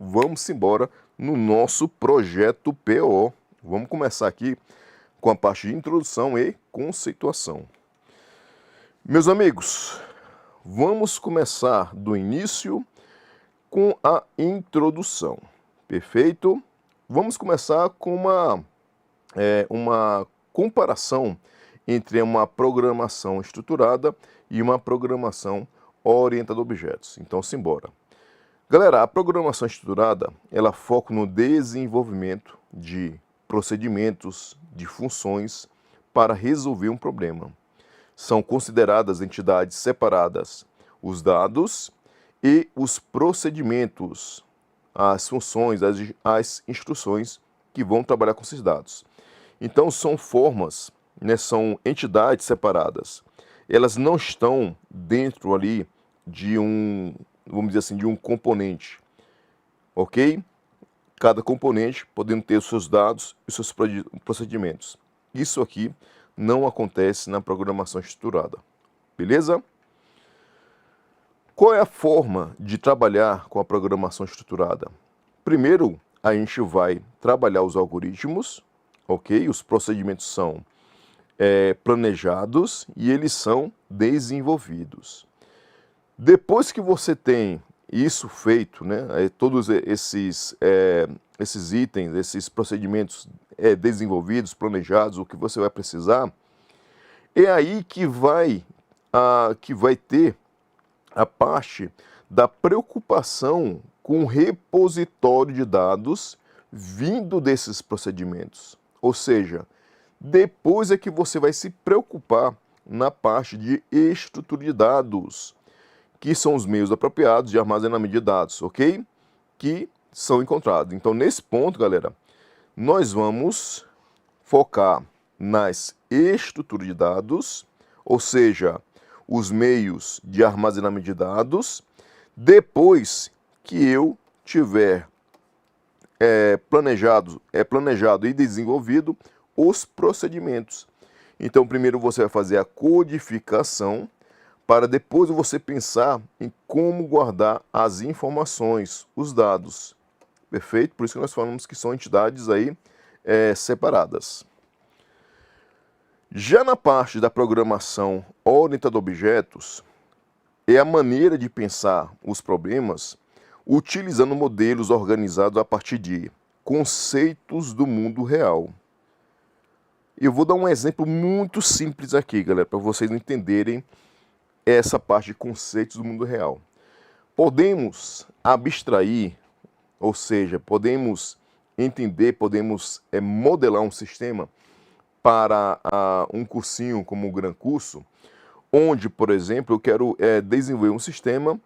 vamos embora no nosso projeto PO. Vamos começar aqui com a parte de introdução e conceituação. Meus amigos, vamos começar do início com a introdução, perfeito? Vamos começar com uma comparação entre uma programação estruturada e uma programação orientada a objetos. Então, simbora. Galera, a programação estruturada, ela foca no desenvolvimento de procedimentos, de funções para resolver um problema. São consideradas entidades separadas os dados e os procedimentos, as funções, as instruções que vão trabalhar com esses dados. Então, são formas, são entidades separadas. Elas não estão dentro ali de vamos dizer assim, de um componente, ok? Cada componente podendo ter os seus dados e os seus procedimentos. Isso aqui não acontece na programação estruturada, beleza? Qual é a forma de trabalhar com a programação estruturada? Primeiro, a gente vai trabalhar os algoritmos, ok? Os procedimentos são planejados e eles são desenvolvidos. Depois que você tem isso feito, todos esses itens, esses procedimentos desenvolvidos, planejados, o que você vai precisar, é aí que vai ter a parte da preocupação com o repositório de dados vindo desses procedimentos. Ou seja, depois é que você vai se preocupar na parte de estrutura de dados, que são os meios apropriados de armazenamento de dados, ok? Que são encontrados. Então, nesse ponto, galera, nós vamos focar nas estruturas de dados, ou seja, os meios de armazenamento de dados, depois que eu tiver planejado e desenvolvido os procedimentos. Então, primeiro você vai fazer a codificação, para depois você pensar em como guardar as informações, os dados. Perfeito? Por isso que nós falamos que são entidades aí separadas. Já na parte da programação orientada a objetos, é a maneira de pensar os problemas utilizando modelos organizados a partir de conceitos do mundo real. Eu vou dar um exemplo muito simples aqui, galera, para vocês entenderem essa parte de conceitos do mundo real. Podemos abstrair, ou seja, podemos entender, podemos modelar um sistema para um cursinho como o Gran Curso, onde, por exemplo, eu quero desenvolver um sistema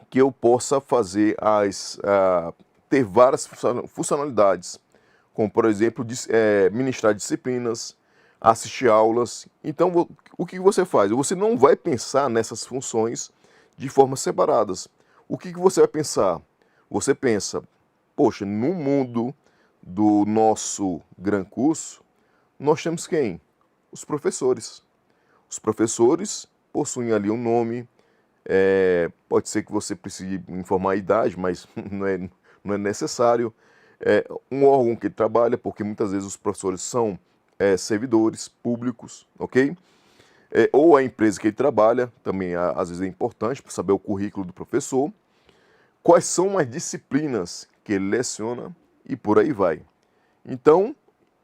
que eu possa fazer ter várias funcionalidades, como, por exemplo, ministrar disciplinas, assistir aulas. Então, o que você faz? Você não vai pensar nessas funções de formas separadas. O que você vai pensar? Você pensa, poxa, no mundo do nosso Gran Curso, nós temos quem? Os professores. Os professores possuem ali um nome, pode ser que você precise informar a idade, mas não é necessário. Um órgão que ele trabalha, porque muitas vezes os professores são servidores públicos, ok? Ou a empresa que ele trabalha, também às vezes é importante para saber o currículo do professor. Quais são as disciplinas que ele leciona e por aí vai. Então,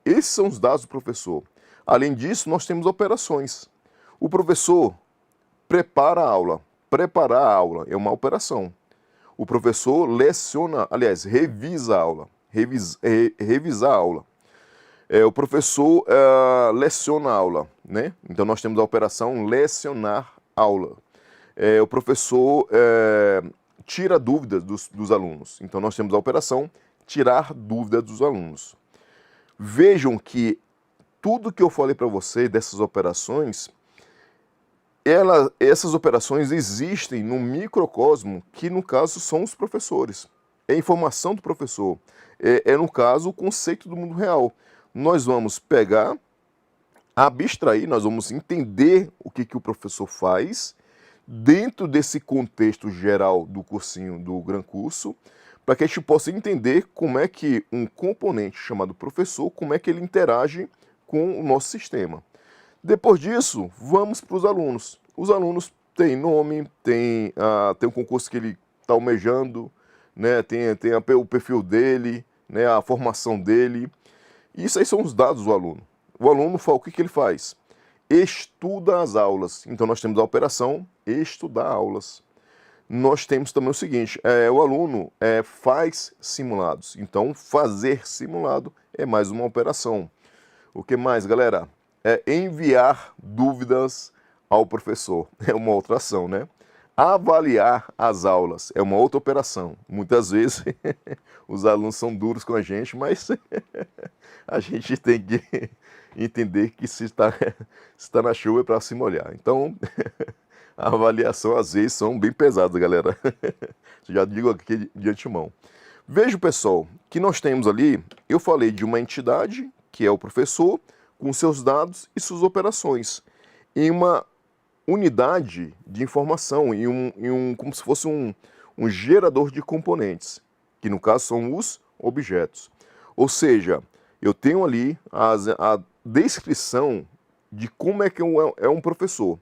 esses são os dados do professor. Além disso, nós temos operações. O professor prepara a aula. Preparar a aula é uma operação. O professor leciona, aliás, revisa a aula. Revisar a aula. O professor leciona a aula, Então nós temos a operação lecionar aula. O professor tira dúvidas dos alunos. Então nós temos a operação tirar dúvidas dos alunos. Vejam que tudo que eu falei para você dessas operações, essas operações existem no microcosmo, que no caso são os professores. É a informação do professor. No caso, o conceito do mundo real. Nós vamos pegar, abstrair, nós vamos entender o que o professor faz dentro desse contexto geral do cursinho do Gran Curso, para que a gente possa entender como é que um componente chamado professor, como é que ele interage com o nosso sistema. Depois disso, vamos para os alunos. Os alunos têm nome, tem o concurso que ele está almejando, né? tem o perfil dele, né? A formação dele. Isso aí são os dados do aluno. O aluno, o que ele faz? Estuda as aulas. Então nós temos a operação estudar aulas. Nós temos também o seguinte, o aluno faz simulados. Então fazer simulado é mais uma operação. O que mais, galera? Enviar dúvidas ao professor. É uma outra ação, né? Avaliar as aulas é uma outra operação. Muitas vezes os alunos são duros com a gente, mas a gente tem que entender que se está na chuva é para se molhar. Então, a avaliação às vezes são bem pesadas, galera. Já digo aqui de antemão. Veja, pessoal, que nós temos ali, eu falei de uma entidade, que é o professor, com seus dados e suas operações, em uma unidade de informação, como se fosse um gerador de componentes, que no caso são os objetos. Ou seja, eu tenho ali a descrição de como é que é um professor.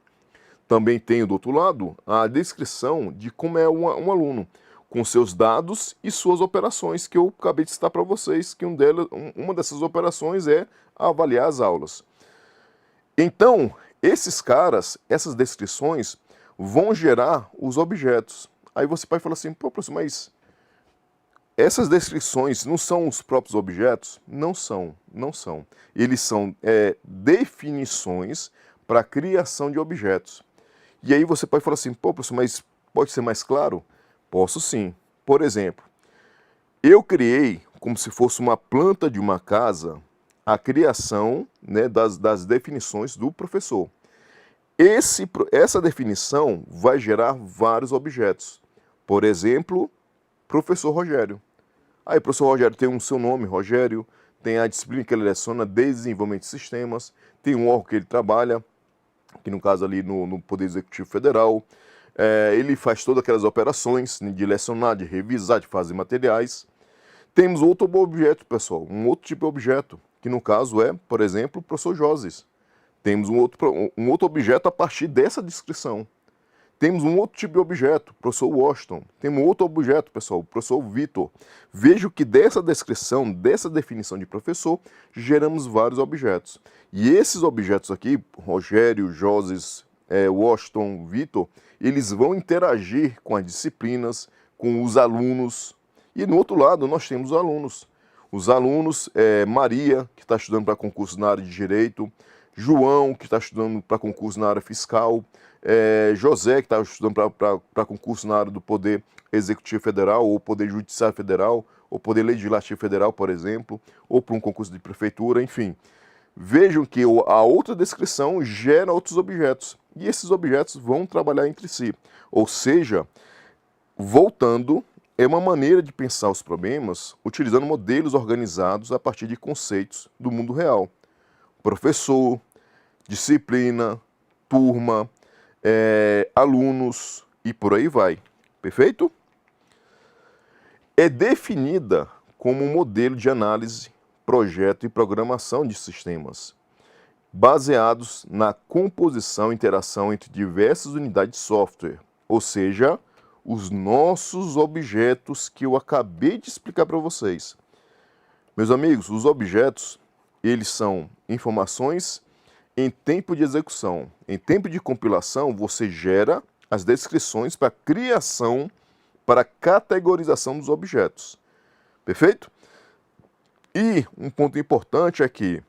Também tenho do outro lado a descrição de como é um aluno, com seus dados e suas operações, que eu acabei de citar para vocês, que uma dessas operações é avaliar as aulas. Então, esses caras, essas descrições, vão gerar os objetos. Aí você vai falar assim, pô, professor, mas essas descrições não são os próprios objetos? Não são, não são. Eles são definições para a criação de objetos. E aí você pode falar assim, pô, professor, mas pode ser mais claro? Posso sim. Por exemplo, eu criei, como se fosse uma planta de uma casa, a criação, né, das definições do professor. Essa definição vai gerar vários objetos. Por exemplo, professor Rogério. Aí o professor Rogério tem o seu nome, Rogério, tem a disciplina que ele leciona, desenvolvimento de sistemas, tem um órgão que ele trabalha, que no caso ali no Poder Executivo Federal, ele faz todas aquelas operações de lecionar, de revisar, de fazer materiais. Temos outro objeto, pessoal, um outro tipo de objeto, que no caso é, por exemplo, o professor Joses. Temos um outro objeto a partir dessa descrição. Temos um outro tipo de objeto, professor Washington. Temos outro objeto, pessoal, professor Vitor. Vejo que dessa descrição, dessa definição de professor, geramos vários objetos. E esses objetos aqui, Rogério, Joses, Washington, Vitor, eles vão interagir com as disciplinas, com os alunos. E no outro lado nós temos os alunos. Os alunos, Maria, que está estudando para concurso na área de Direito, João, que está estudando para concurso na área fiscal, José, que está estudando para concurso na área do Poder Executivo Federal, ou Poder Judiciário Federal, ou Poder Legislativo Federal, por exemplo, ou para um concurso de prefeitura, enfim. Vejam que a outra descrição gera outros objetos, e esses objetos vão trabalhar entre si. Ou seja, voltando, é uma maneira de pensar os problemas utilizando modelos organizados a partir de conceitos do mundo real. Professor, disciplina, turma, alunos e por aí vai. Perfeito? É definida como um modelo de análise, projeto e programação de sistemas, baseados na composição e interação entre diversas unidades de software, ou seja, os nossos objetos que eu acabei de explicar para vocês. Meus amigos, os objetos, eles são informações em tempo de execução. Em tempo de compilação, você gera as descrições para criação, para categorização dos objetos. Perfeito? E um ponto importante é que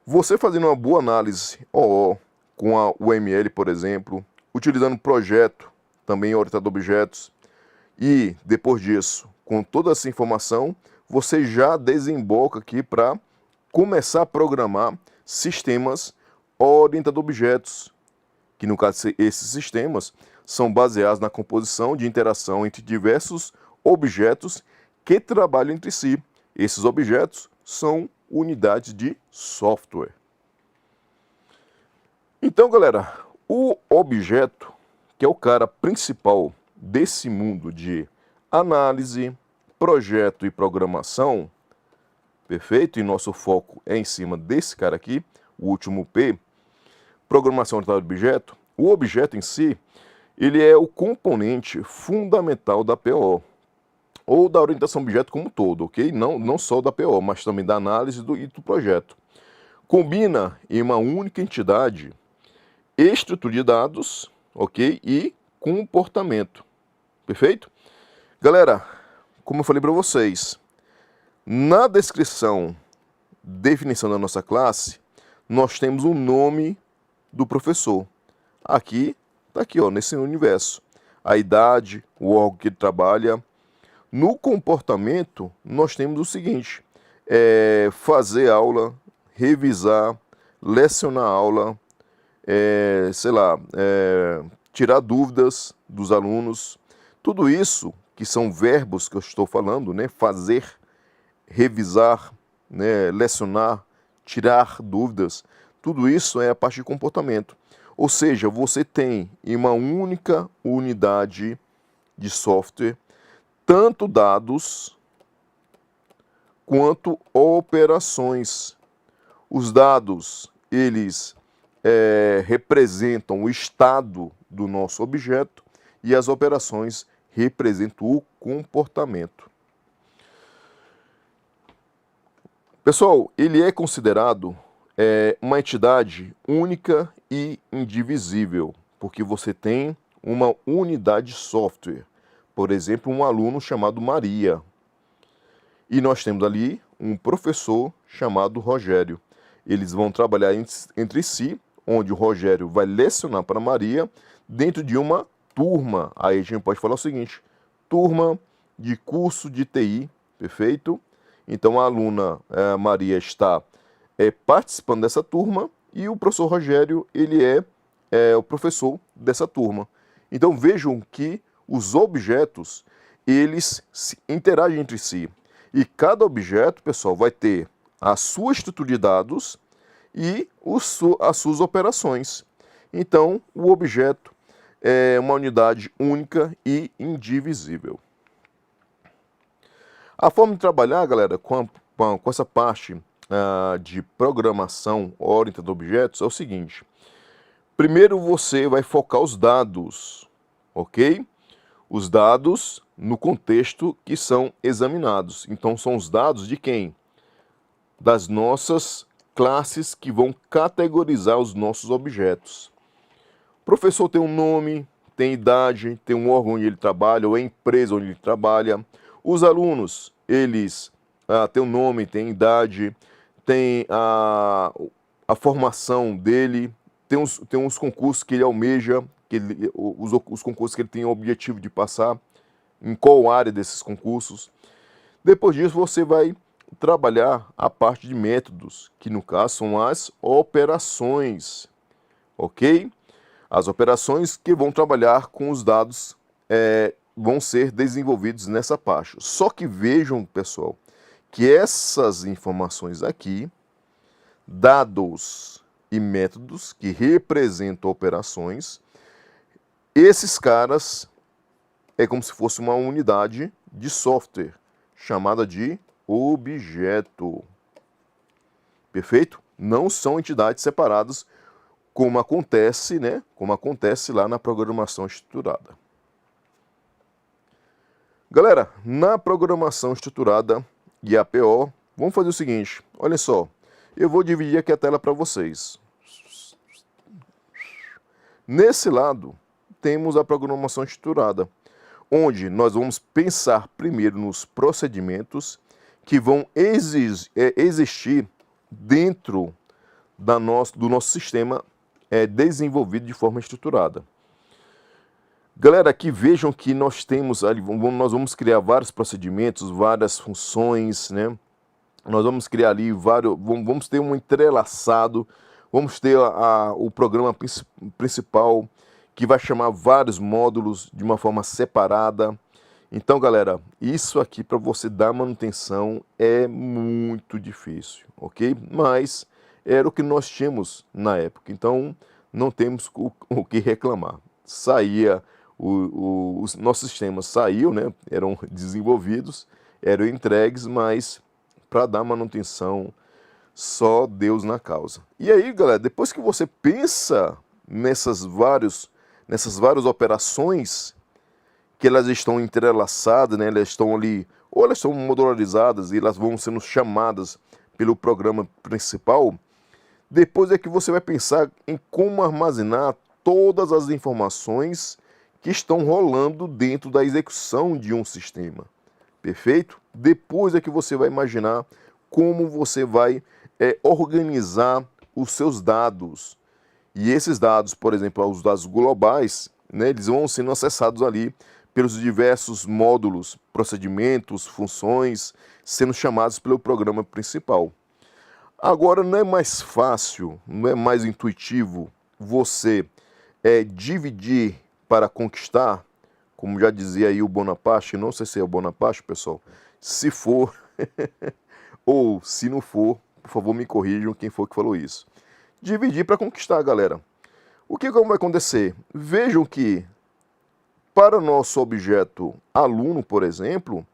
você fazendo uma boa análise OO com a UML, por exemplo, utilizando projeto, também orientado a objetos, e depois disso, com toda essa informação, você já desemboca aqui para começar a programar sistemas orientados a objetos, que no caso esses sistemas são baseados na composição de interação entre diversos objetos que trabalham entre si. Esses objetos são unidades de software. Então, galera, o objeto, que é o cara principal desse mundo de análise, projeto e programação, perfeito? E nosso foco é em cima desse cara aqui, o último P, programação orientada a objeto. O objeto em si, ele é o componente fundamental da PO, ou da orientação a objeto como um todo, ok? Não só da PO, mas também da análise e do projeto. Combina em uma única entidade estrutura de dados, ok? E comportamento, perfeito? Galera, como eu falei para vocês, na descrição, definição da nossa classe, nós temos o nome do professor. Aqui, tá aqui, ó, nesse universo. A idade, o órgão que ele trabalha. No comportamento, nós temos o seguinte, fazer aula, revisar, lecionar aula, tirar dúvidas dos alunos. Tudo isso, que são verbos que eu estou falando, né? Fazer, revisar, né? Lecionar, tirar dúvidas, tudo isso é a parte de comportamento. Ou seja, você tem em uma única unidade de software tanto dados quanto operações. Os dados, eles representam o estado do nosso objeto e as operações representam o comportamento. Pessoal, ele é considerado uma entidade única e indivisível, porque você tem uma unidade de software. Por exemplo, um aluno chamado Maria. E nós temos ali um professor chamado Rogério. Eles vão trabalhar entre si, onde o Rogério vai lecionar para Maria dentro de uma turma. Aí a gente pode falar o seguinte, turma de curso de TI, perfeito? Então a aluna Maria está participando dessa turma e o professor Rogério, ele é o professor dessa turma. Então vejam que os objetos, eles interagem entre si. E cada objeto, pessoal, vai ter a sua estrutura de dados e as suas operações. Então, o objeto é uma unidade única e indivisível. A forma de trabalhar, galera, com essa parte de programação orientada a objetos é o seguinte. Primeiro você vai focar os dados, ok? Os dados no contexto que são examinados. Então, são os dados de quem? Das nossas classes que vão categorizar os nossos objetos. O professor tem um nome, tem idade, tem um órgão onde ele trabalha, ou a empresa onde ele trabalha. Os alunos, eles têm um nome, têm idade, tem a formação dele, tem uns concursos que ele almeja, os concursos que ele tem o objetivo de passar, em qual área desses concursos. Depois disso, você vai trabalhar a parte de métodos, que no caso são as operações, ok? As operações que vão trabalhar com os dados vão ser desenvolvidos nessa parte. Só que vejam, pessoal, que essas informações aqui, dados e métodos que representam operações, esses caras é como se fosse uma unidade de software, chamada de objeto. Perfeito? Não são entidades separadas, como acontece, né? Como acontece lá na programação estruturada. Galera, na programação estruturada e APO, vamos fazer o seguinte, olha só, eu vou dividir aqui a tela para vocês. Nesse lado, temos a programação estruturada, onde nós vamos pensar primeiro nos procedimentos que vão existir dentro do nosso sistema desenvolvido de forma estruturada. Galera, aqui vejam que nós temos ali, nós vamos criar vários procedimentos, várias funções, né? Nós vamos criar ali vamos ter um entrelaçado, vamos ter o programa principal, que vai chamar vários módulos de uma forma separada. Então, galera, isso aqui para você dar manutenção é muito difícil, ok? Mas era o que nós tínhamos na época, então não temos o que reclamar. Os nossos sistemas saíam, né? Eram desenvolvidos, eram entregues, mas para dar manutenção, só Deus na causa. E aí, galera, depois que você pensa nessas várias operações, que elas estão entrelaçadas, né? Elas estão ali, ou elas estão modularizadas e elas vão sendo chamadas pelo programa principal, depois é que você vai pensar em como armazenar todas as informações que estão rolando dentro da execução de um sistema. Perfeito? Depois é que você vai imaginar como você vai organizar os seus dados. E esses dados, por exemplo, os dados globais, né, eles vão sendo acessados ali pelos diversos módulos, procedimentos, funções, sendo chamados pelo programa principal. Agora, não é mais fácil, não é mais intuitivo você dividir para conquistar, como já dizia aí o Bonaparte, não sei se é o Bonaparte, pessoal, se for, ou se não for, por favor me corrijam quem for que falou isso. Dividir para conquistar, galera. O que vai acontecer? Vejam que, para nosso objeto aluno, por exemplo,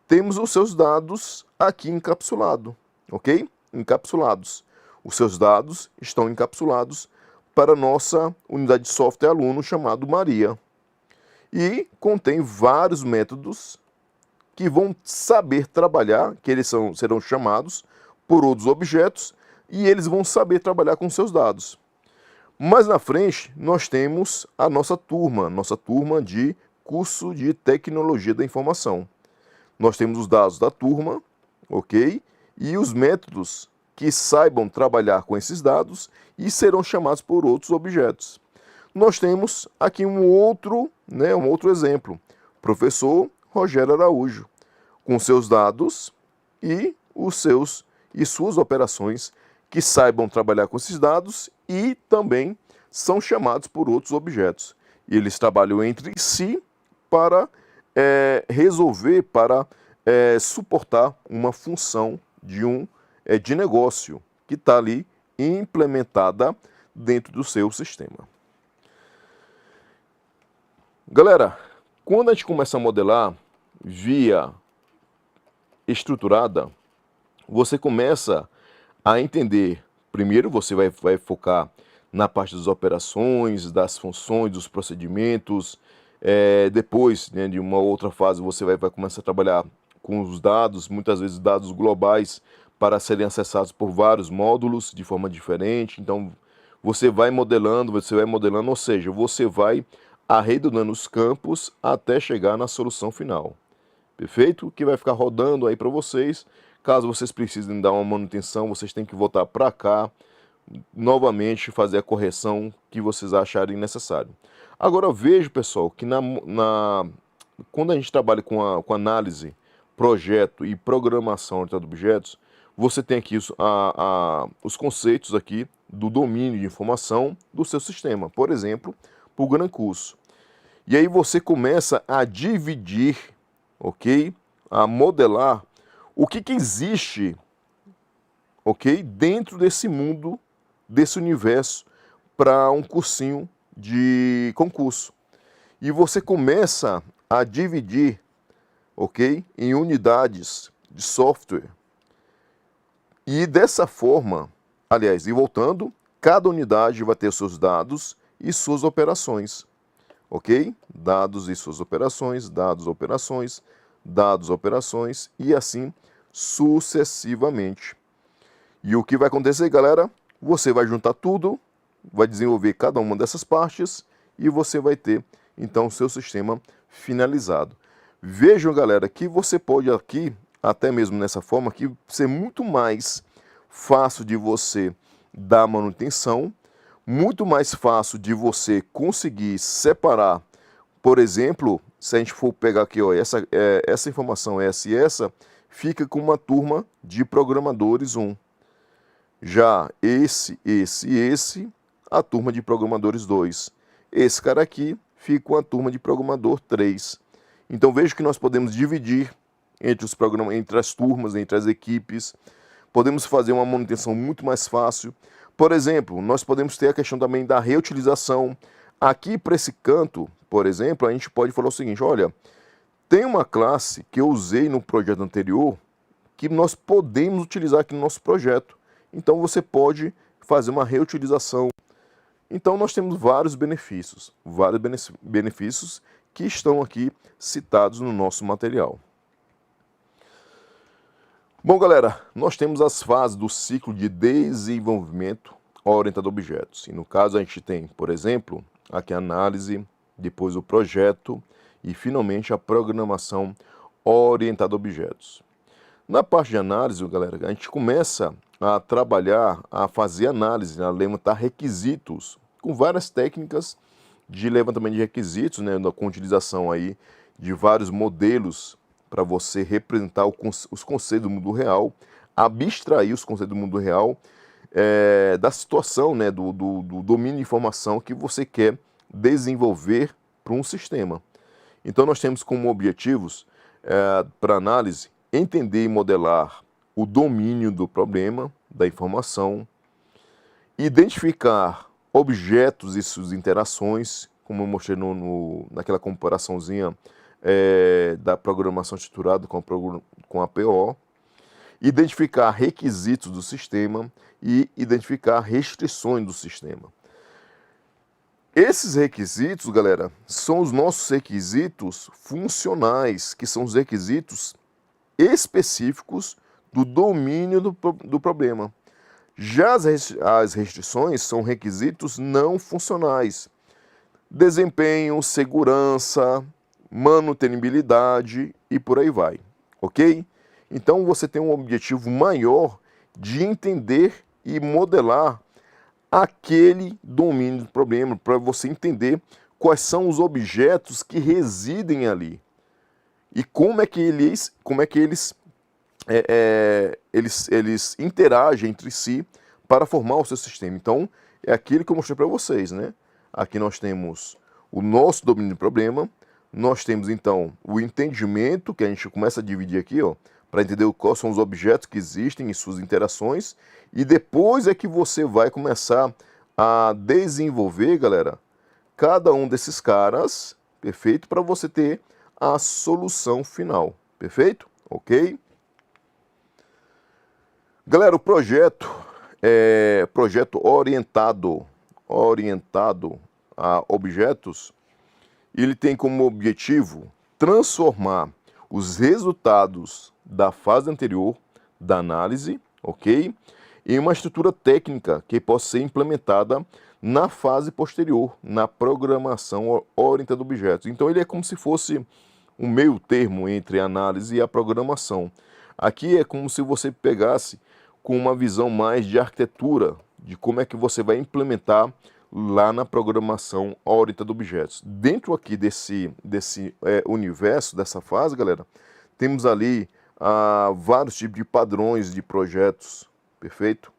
temos os seus dados aqui encapsulados, ok? Encapsulados. Os seus dados estão encapsulados para a nossa unidade de software aluno chamado Maria. E contém vários métodos que vão saber trabalhar, que eles serão chamados por outros objetos, e eles vão saber trabalhar com seus dados. Mais na frente, nós temos a nossa turma de curso de tecnologia da informação. Nós temos os dados da turma, ok? E os métodos que saibam trabalhar com esses dados e serão chamados por outros objetos. Nós temos aqui um outro exemplo. Professor Rogério Araújo, com seus dados e suas operações que saibam trabalhar com esses dados e também são chamados por outros objetos. E eles trabalham entre si para resolver, para suportar uma função de negócio que está ali implementada dentro do seu sistema. Galera, quando a gente começa a modelar via estruturada, você começa a entender, primeiro você vai focar na parte das operações, das funções, dos procedimentos, depois, né, de uma outra fase, você vai começar a trabalhar com os dados, muitas vezes dados globais, para serem acessados por vários módulos de forma diferente. Então, você vai modelando, ou seja, você vai arredondando os campos até chegar na solução final. Perfeito? Que vai ficar rodando aí para vocês. Caso vocês precisem dar uma manutenção, vocês têm que voltar para cá, novamente fazer a correção que vocês acharem necessário. Agora, eu vejo, pessoal, que quando a gente trabalha com análise, projeto e programação orientada a objetos, você tem aqui os conceitos aqui do domínio de informação do seu sistema. Por exemplo, para o Gran Curso. E aí você começa a dividir, ok? A modelar o que existe, ok? Dentro desse mundo, desse universo, para um cursinho de concurso. E você começa a dividir, ok? Em unidades de software. E dessa forma, aliás, e voltando, cada unidade vai ter seus dados e suas operações, ok? Dados e suas operações, dados, operações, dados, operações e assim sucessivamente. E o que vai acontecer, galera? Você vai juntar tudo, vai desenvolver cada uma dessas partes e você vai ter, então, o seu sistema finalizado. Vejam, galera, que você pode aqui, até mesmo nessa forma aqui, ser muito mais fácil de você dar manutenção, muito mais fácil de você conseguir separar. Por exemplo, se a gente for pegar aqui, ó, essa informação, essa e essa, fica com uma turma de programadores 1. Já esse, a turma de programadores 2. Esse cara aqui fica com a turma de programador 3. Então veja que nós podemos dividir entre as turmas, entre as equipes. Podemos fazer uma manutenção muito mais fácil. Por exemplo, nós podemos ter a questão também da reutilização. Aqui para esse canto, por exemplo, a gente pode falar o seguinte, olha, Tem uma classe que eu usei no projeto anterior que nós podemos utilizar aqui no nosso projeto. Então você pode fazer uma reutilização. Então nós temos vários benefícios que estão aqui citados no nosso material. Bom, galera, nós temos as fases do ciclo de desenvolvimento orientado a objetos. E no caso a gente tem, por exemplo, aqui a análise, depois o projeto e finalmente a programação orientada a objetos. Na parte de análise, galera, a gente começa a trabalhar, a fazer análise, a levantar requisitos, com várias técnicas de levantamento de requisitos, né, com utilização aí de vários modelos para você representar os conceitos do mundo real, abstrair os conceitos do mundo real da situação, né, do domínio de informação que você quer desenvolver para um sistema. Então nós temos como objetivos para análise entender e modelar o domínio do problema, da informação, identificar objetos e suas interações, como eu mostrei naquela comparaçãozinha da programação estruturada com a PO, identificar requisitos do sistema e identificar restrições do sistema. Esses requisitos, galera, são os nossos requisitos funcionais, que são os requisitos específicos do domínio do problema. Já as restrições são requisitos não funcionais. Desempenho, segurança, manutenibilidade e por aí vai, ok? Então você tem um objetivo maior de entender e modelar aquele domínio do problema, para você entender quais são os objetos que residem ali e como é que eles interagem entre si para formar o seu sistema. Então, é aquilo que eu mostrei para vocês, né? Aqui nós temos o nosso domínio do problema, nós temos então o entendimento, que a gente começa a dividir aqui, ó, para entender quais são os objetos que existem e suas interações, e depois é que você vai começar a desenvolver, galera, cada um desses caras, perfeito, para você ter a solução final, perfeito? Ok? Galera, o projeto é projeto orientado a objetos. Ele tem como objetivo transformar os resultados da fase anterior da análise, ok, em uma estrutura técnica que possa ser implementada na fase posterior, na programação orientada a objetos. Então ele é como se fosse um meio termo entre a análise e a programação. Aqui é como se você pegasse com uma visão mais de arquitetura, de como é que você vai implementar lá na programação orientada a objetos. Dentro aqui desse universo, dessa fase, galera, temos ali vários tipos de padrões de projetos, perfeito?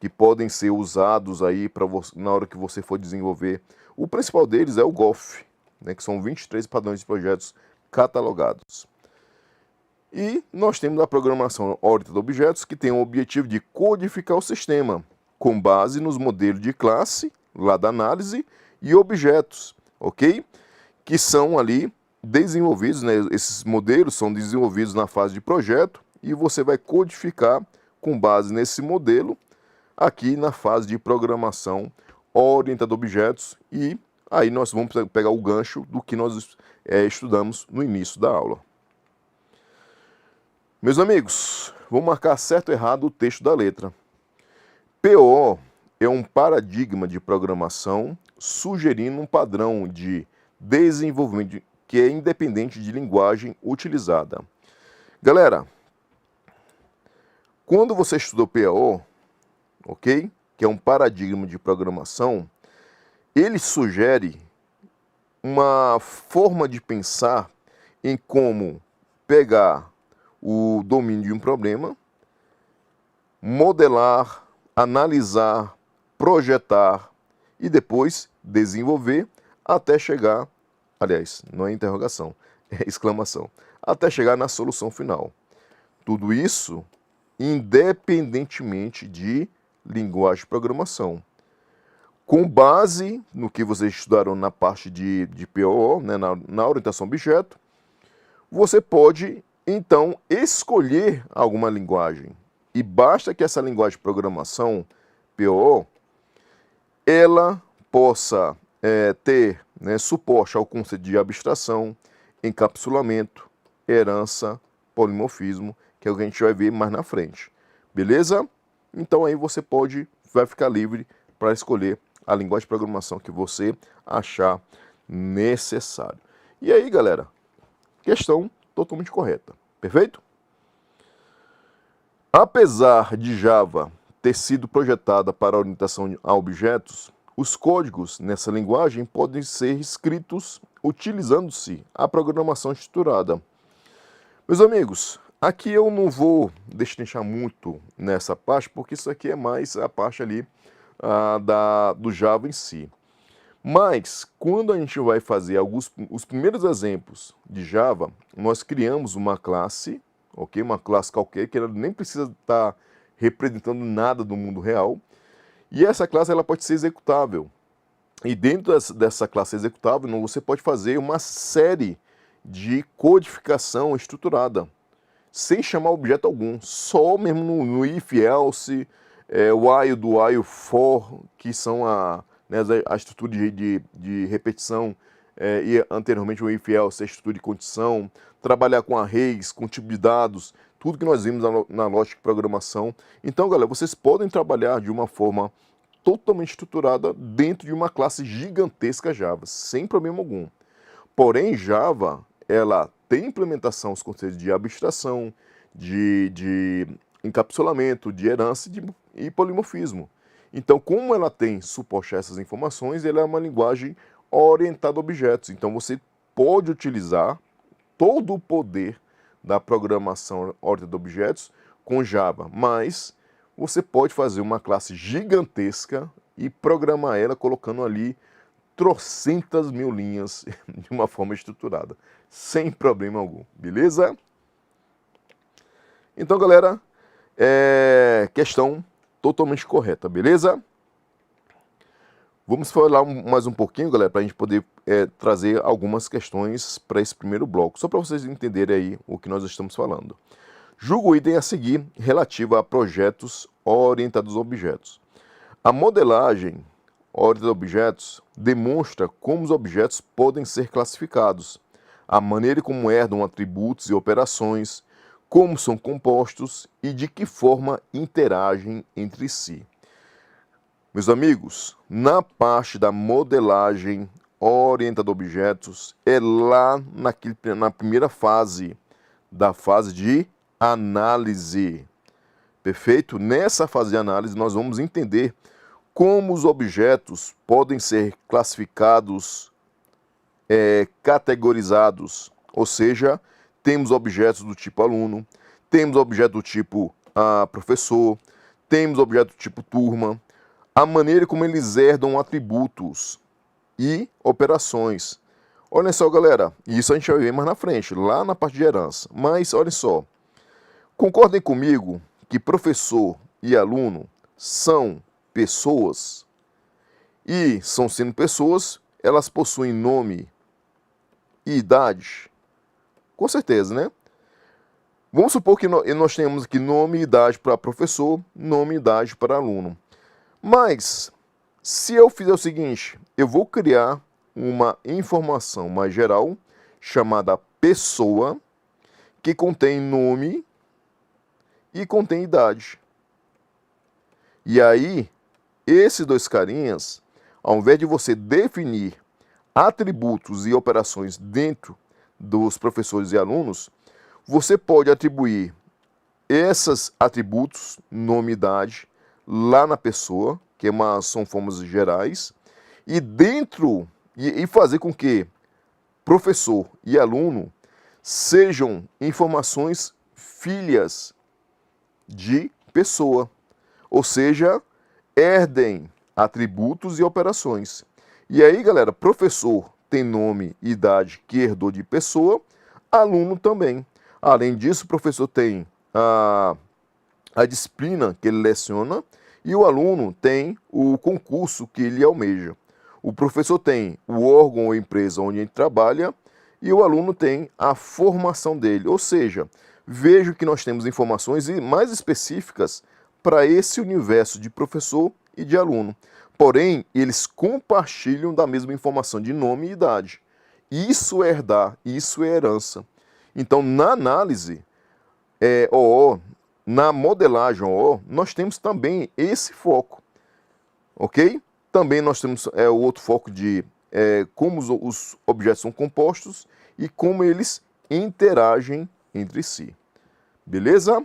Que podem ser usados aí na hora que você for desenvolver. O principal deles é o GOF, né, que são 23 padrões de projetos catalogados. E nós temos a programação orientada a objetos, que tem o objetivo de codificar o sistema, com base nos modelos de classe, lá da análise, e objetos, ok? Que são ali desenvolvidos, né? Esses modelos são desenvolvidos na fase de projeto, e você vai codificar com base nesse modelo, aqui na fase de programação orientada a objetos, e aí nós vamos pegar o gancho do que nós estudamos no início da aula. Meus amigos, vou marcar certo ou errado o texto da letra. PO é um paradigma de programação sugerindo um padrão de desenvolvimento que é independente de linguagem utilizada. Galera, quando você estudou PO, ok? Que é um paradigma de programação, ele sugere uma forma de pensar em como pegar o domínio de um problema, modelar, analisar, projetar e depois desenvolver até chegar, aliás, não é interrogação, é exclamação, até chegar na solução final. Tudo isso independentemente de linguagem de programação. Com base no que vocês estudaram na parte de PO, né, na orientação a objeto, você pode, então, escolher alguma linguagem. E basta que essa linguagem de programação, PO, ela possa ter, né, suporte ao conceito de abstração, encapsulamento, herança, polimorfismo, que é o que a gente vai ver mais na frente. Beleza? Então aí você vai ficar livre para escolher a linguagem de programação que você achar necessário. E aí, galera, questão totalmente correta. Perfeito? Apesar de Java ter sido projetada para orientação a objetos, os códigos nessa linguagem podem ser escritos utilizando-se a programação estruturada. Meus amigos, aqui eu não vou destrinchar muito nessa parte, porque isso aqui é mais a parte ali do Java em si. Mas, quando a gente vai fazer os primeiros exemplos de Java, nós criamos uma classe, ok? Uma classe qualquer, que ela nem precisa estar representando nada do mundo real. E essa classe ela pode ser executável. E dentro dessa classe executável, você pode fazer uma série de codificação estruturada, sem chamar objeto algum, só mesmo no if, else, while, do while, for, que são a estrutura de repetição, e anteriormente o if, else, a estrutura de condição, trabalhar com arrays, com tipo de dados, tudo que nós vimos na lógica de programação. Então, galera, vocês podem trabalhar de uma forma totalmente estruturada dentro de uma classe gigantesca Java, sem problema algum. Porém, Java, ela tem implementação os conceitos de abstração, de encapsulamento, de herança e polimorfismo. Então, como ela tem suporte a essas informações, ela é uma linguagem orientada a objetos. Então, você pode utilizar todo o poder da programação orientada a objetos com Java, mas você pode fazer uma classe gigantesca e programar ela colocando ali trocentas mil linhas de uma forma estruturada, sem problema algum, beleza? Então, galera, questão totalmente correta, beleza? Vamos falar mais um pouquinho, galera, para a gente poder trazer algumas questões para esse primeiro bloco, só para vocês entenderem aí o que nós estamos falando. Julgo o item a seguir relativo a projetos orientados a objetos. A modelagem orientada a objetos demonstra como os objetos podem ser classificados, a maneira como herdam atributos e operações, como são compostos e de que forma interagem entre si. Meus amigos, na parte da modelagem orientada a objetos, é lá na primeira fase, da fase de análise. Perfeito? Nessa fase de análise, nós vamos entender como os objetos podem ser classificados, categorizados. Ou seja, temos objetos do tipo aluno, temos objeto do tipo professor, temos objeto do tipo turma, a maneira como eles herdam atributos e operações. Olha só, galera, isso a gente vai ver mais na frente, lá na parte de herança. Mas, olha só, concordem comigo que professor e aluno são pessoas, e sendo pessoas, elas possuem nome e idade? Com certeza, né? Vamos supor que nós tenhamos aqui nome e idade para professor, nome e idade para aluno. Mas, se eu fizer o seguinte, eu vou criar uma informação mais geral, chamada pessoa, que contém nome e contém idade. E aí, esses dois carinhas, ao invés de você definir atributos e operações dentro dos professores e alunos, você pode atribuir esses atributos, nome e idade, lá na pessoa, que são formas gerais, e dentro, e fazer com que professor e aluno sejam informações filhas de pessoa, ou seja, herdem atributos e operações. E aí, galera, professor tem nome e idade que herdou de pessoa, aluno também. Além disso, o professor tem a disciplina que ele leciona e o aluno tem o concurso que ele almeja. O professor tem o órgão ou empresa onde ele trabalha e o aluno tem a formação dele. Ou seja, vejo que nós temos informações mais específicas para esse universo de professor e de aluno. Porém, eles compartilham da mesma informação de nome e idade. Isso é herdar, isso é herança. Então, na análise OO, na modelagem OO, nós temos também esse foco, ok? Também nós temos o outro foco de como os objetos são compostos e como eles interagem entre si. Beleza?